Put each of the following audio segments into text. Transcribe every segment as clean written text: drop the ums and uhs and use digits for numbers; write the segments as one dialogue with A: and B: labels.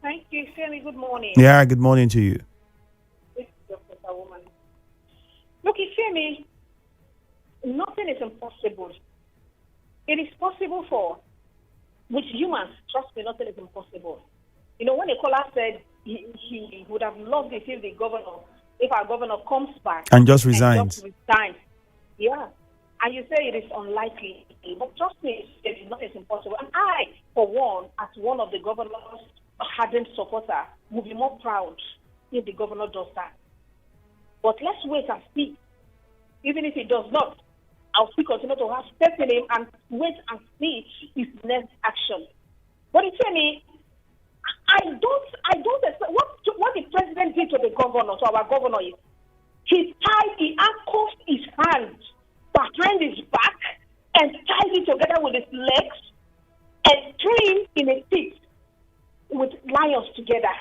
A: Thank you, Femi. Good morning.
B: Yeah, good morning to you.
A: This is Dr. Woman. Look, Femi, nothing is impossible. It is possible for with humans. Trust me, nothing is impossible. You know, when the caller said he would have loved it if our governor comes back
B: And just
A: and just
B: resigns.
A: resigns. Yeah. And you say it is unlikely. But trust me, it is not as impossible. And I, for one, as one of the governor's ardent supporter, will be more proud if the governor does that. But let's wait and see. Even if he does not, I'll still continue to have faith in him and wait and see his next action. But it's me, I don't expect what the president did to the governor, to our governor is he handcuffed his hands behind his back and tied it together with his legs and threw him in a pit with lions together.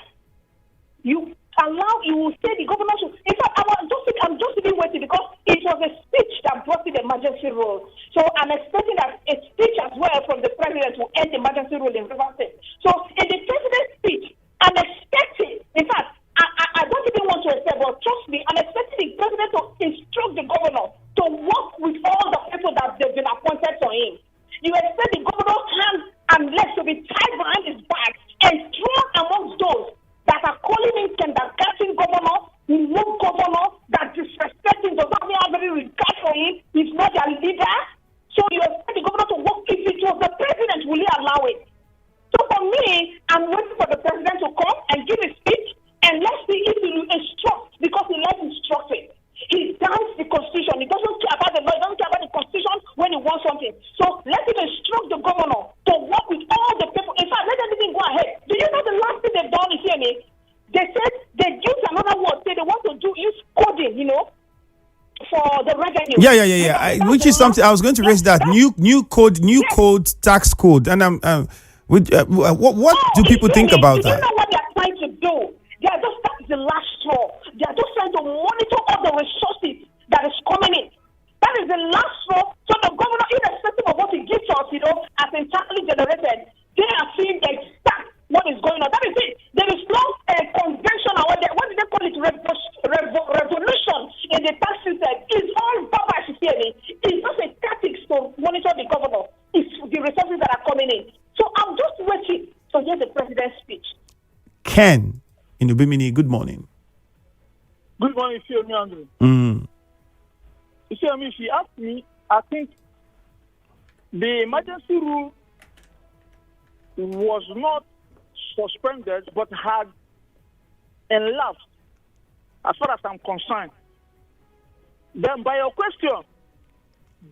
A: You will say the governor should. In fact, I'm just even waiting because it was a speech that brought in the emergency rule. So I'm expecting that a speech as well from the president will end the emergency rule in River State. So in the president's speech, I'm expecting. In fact, I don't even want to accept, but trust me, I'm expecting the president to instruct the governor to work with all the people that they've been appointed for him. You expect the governor's hands and legs to be tied behind his back and thrown amongst those that are calling him kindergarten governor, no governor, that disrespecting does not have any regard for him, he's not their leader. So you expect the governor to work. If it was the president, will he allow it? So for me, I'm waiting for the president to come and give a speech, and let's see if he will instruct, because he likes instructing. He downs the constitution. He doesn't care about the law. He doesn't care about the constitution when he wants something. So let him instruct the governor to work with all the people. In fact, let them even go ahead. Do you know the last thing they've done is here? They said they used another word. Say they want to use coding, for the revenue.
B: Yeah. Which is something I was going to raise that new code, tax code, and what do people think about that?
A: Do you know what they are trying to do? They are just that's the last straw. They are just trying to monitor all the resources that is coming in. That is the last straw. So the governor, irrespective of what he gives us, as entirely generated, they are seeing exact what is going on. That is it. There is no convention or what did they call it? Revolution in the tax system. It's all barbaric here. It's just a tactics to monitor the governor. It's the resources that are coming in. So I'm just waiting to hear the president's speech.
B: Ken in Ubimini, good morning.
C: Good morning, Andrew. She asked me, I think the emergency rule was not suspended but had elapsed as far as I'm concerned. Then by your question,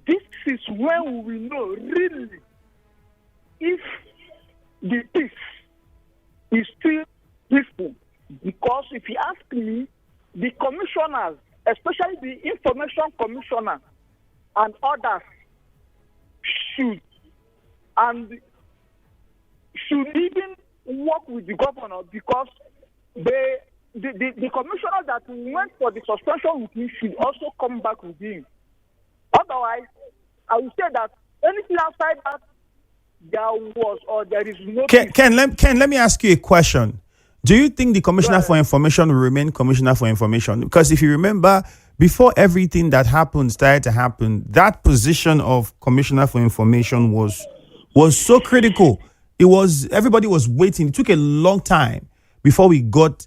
C: this is when we will know really if the peace is still peaceful. Because if you ask me, the commissioners, especially the information commissioner and others, should even work with the governor, because the commissioner that went for the suspension with him should also come back with him. Otherwise, I would say that anything outside that, there is no...
B: Ken, let me ask you a question. Do you think the Commissioner for Information will remain Commissioner for Information? Because if you remember, before everything that happened started to happen, that position of Commissioner for Information was so critical. Everybody was waiting. It took a long time before we got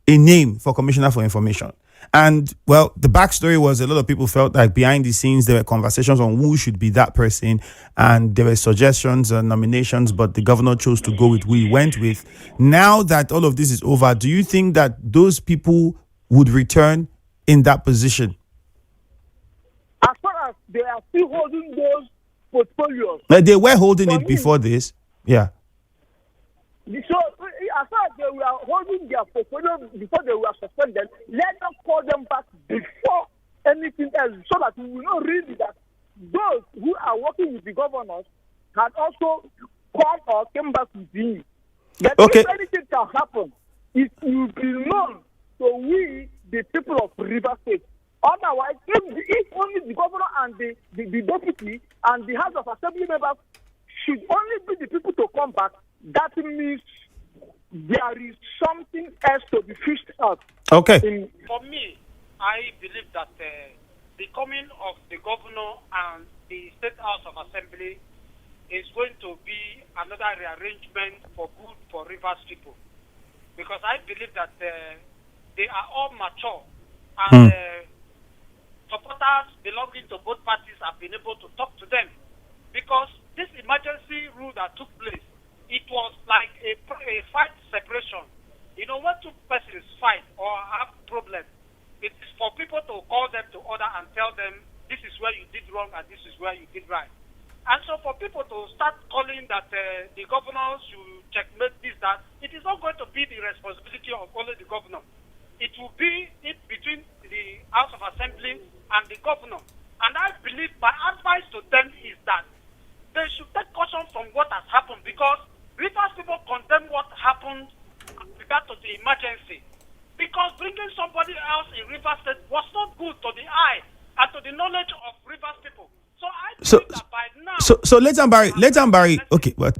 B: a name for Commissioner for Information. And, well, the backstory was a lot of people felt like behind the scenes there were conversations on who should be that person, and there were suggestions and nominations, but the governor chose to go with who he went with. Now that all of this is over, do you think that those people would return in that position?
C: As far as they are still holding those portfolios.
B: They were holding it before this. Yeah.
C: So, as far as they were holding their portfolio before they were suspended, let them call them back before anything else, so that we will know really that those who are working with the governors had also come or came back with him. That if anything can happen, it will be known to we, the people of River State. Otherwise, if only the governor and the deputy and the House of Assembly members should only be the people to come back, that means there is something else to be fished out.
B: Okay.
D: For me, I believe that the coming of the governor and the State House of Assembly is going to be another rearrangement for good for Rivers people. Because I believe that they are all mature and supporters belonging to both parties have been able to talk to them. Because this emergency rule that took place, it was like a fight separation. You know, when two persons fight or have problems, it's for people to call them to order and tell them this is where you did wrong and this is where you did right. And so for people to start calling that the governor should checkmate this, that, it is not going to be the responsibility of only the governor. It will be between the House of Assembly and the governor. And I believe my advice to them is that they should take caution from what has happened, because Rivers people condemn what happened with regard to the emergency. Because bringing somebody else in Rivers State was not good to the eye and to the knowledge of Rivers people. So I believe that by now.
B: So let Ambari. Okay, what?